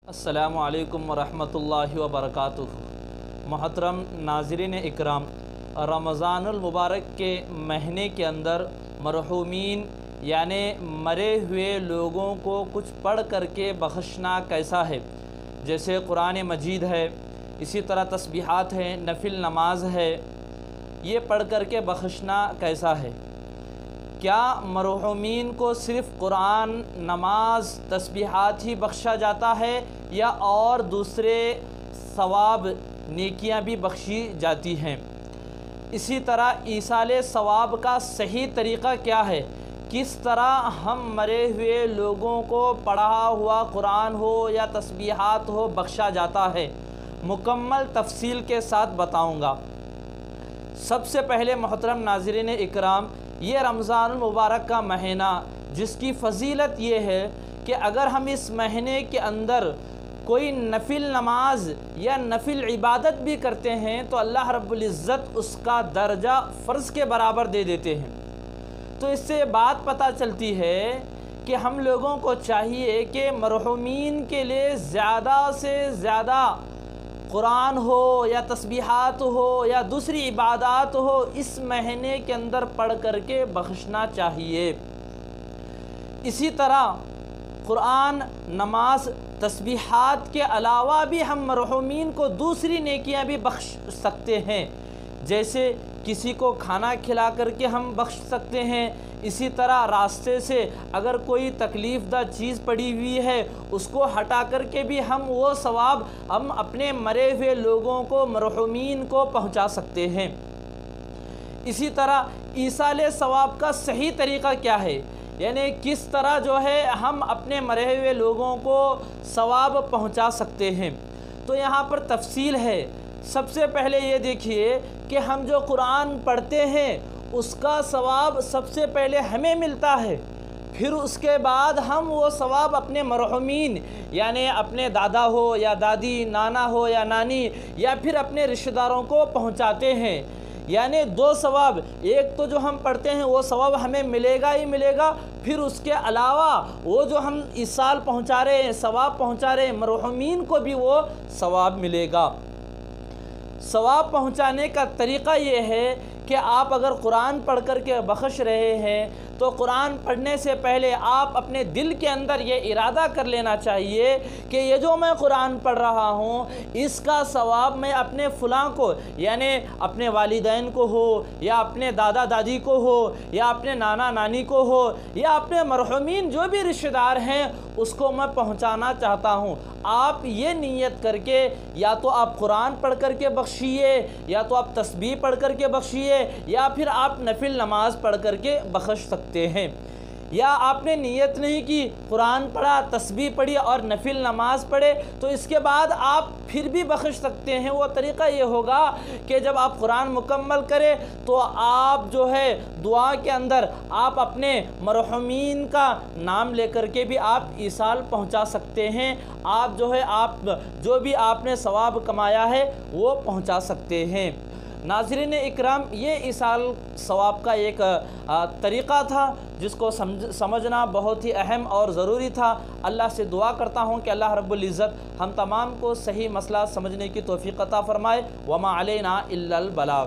السلام علیکم ورحمۃ اللہ وبرکاتہ۔ محترم ناظرین اکرام، رمضان المبارک کے مہینے کے اندر مرحومین یعنی مرے ہوئے لوگوں کو کچھ پڑھ کر کے بخشنا کیسا ہے؟ جیسے قرآن مجید ہے، اسی طرح تسبیحات ہیں، نفل نماز ہے، یہ پڑھ کر کے بخشنا کیسا ہے؟ کیا مرحومین کو صرف قرآن، نماز، تسبیحات ہی بخشا جاتا ہے یا اور دوسرے ثواب نیکیاں بھی بخشی جاتی ہیں؟ اسی طرح ایصال ثواب کا صحیح طریقہ کیا ہے؟ کس طرح ہم مرے ہوئے لوگوں کو پڑھا ہوا قرآن ہو یا تسبیحات ہو بخشا جاتا ہے؟ مکمل تفصیل کے ساتھ بتاؤں گا۔ سب سے پہلے محترم ناظرین اکرام، یہ رمضان المبارک کا مہینہ جس کی فضیلت یہ ہے کہ اگر ہم اس مہینے کے اندر کوئی نفل نماز یا نفل عبادت بھی کرتے ہیں تو اللہ رب العزت اس کا درجہ فرض کے برابر دے دیتے ہیں۔ تو اس سے بات پتہ چلتی ہے کہ ہم لوگوں کو چاہیے کہ مرحومین کے لیے زیادہ سے زیادہ قرآن ہو یا تسبیحات ہو یا دوسری عبادات ہو اس مہینے کے اندر پڑھ کر کے بخشنا چاہیے۔ اسی طرح قرآن، نماز، تسبیحات کے علاوہ بھی ہم مرحومین کو دوسری نیکیاں بھی بخش سکتے ہیں، جیسے کسی کو کھانا کھلا کر کے ہم بخش سکتے ہیں۔ اسی طرح راستے سے اگر کوئی تکلیف دہ چیز پڑی ہوئی ہے اس کو ہٹا کر کے بھی ہم وہ ثواب ہم اپنے مرے ہوئے لوگوں کو، مرحومین کو پہنچا سکتے ہیں۔ اسی طرح ایصال ثواب کا صحیح طریقہ کیا ہے؟ یعنی کس طرح جو ہے ہم اپنے مرے ہوئے لوگوں کو ثواب پہنچا سکتے ہیں؟ تو یہاں پر تفصیل ہے۔ سب سے پہلے یہ دیکھیے کہ ہم جو قرآن پڑھتے ہیں اس کا ثواب سب سے پہلے ہمیں ملتا ہے، پھر اس کے بعد ہم وہ ثواب اپنے مرحومین یعنی اپنے دادا ہو یا دادی، نانا ہو یا نانی یا پھر اپنے رشتہ داروں کو پہنچاتے ہیں۔ یعنی دو ثواب، ایک تو جو ہم پڑھتے ہیں وہ ثواب ہمیں ملے گا ہی ملے گا، پھر اس کے علاوہ وہ جو ہم ایصال پہنچا رہے ہیں، ثواب پہنچا رہے ہیں، مرحومین کو بھی وہ ثواب ملے گا۔ ثواب پہنچانے کا طریقہ یہ ہے کہ آپ اگر قرآن پڑھ کر کے بخش رہے ہیں تو قرآن پڑھنے سے پہلے آپ اپنے دل کے اندر یہ ارادہ کر لینا چاہیے کہ یہ جو میں قرآن پڑھ رہا ہوں اس کا ثواب میں اپنے فلاں کو یعنی اپنے والدین کو ہو یا اپنے دادا دادی کو ہو یا اپنے نانا نانی کو ہو یا اپنے مرحومین جو بھی رشتہ دار ہیں اس کو میں پہنچانا چاہتا ہوں۔ آپ یہ نیت کر کے یا تو آپ قرآن پڑھ کر کے بخشیے یا تو آپ تسبیح پڑھ کر کے بخشیے یا پھر آپ نفل نماز پڑھ کر کے بخش سکتے ہیں۔ یا آپ نے نیت نہیں کی، قرآن پڑھا، تسبیح پڑھی اور نفل نماز پڑھے تو اس کے بعد آپ پھر بھی بخش سکتے ہیں۔ وہ طریقہ یہ ہوگا کہ جب آپ قرآن مکمل کریں تو آپ جو ہے دعا کے اندر آپ اپنے مرحومین کا نام لے کر کے بھی آپ ایصال پہنچا سکتے ہیں۔ آپ جو ہے جو بھی آپ نے ثواب کمایا ہے وہ پہنچا سکتے ہیں۔ ناظرین اکرام، یہ ایصال ثواب کا ایک طریقہ تھا جس کو سمجھنا بہت ہی اہم اور ضروری تھا۔ اللہ سے دعا کرتا ہوں کہ اللہ رب العزت ہم تمام کو صحیح مسئلہ سمجھنے کی توفیق عطا فرمائے۔ وما علینا الا البلاغ۔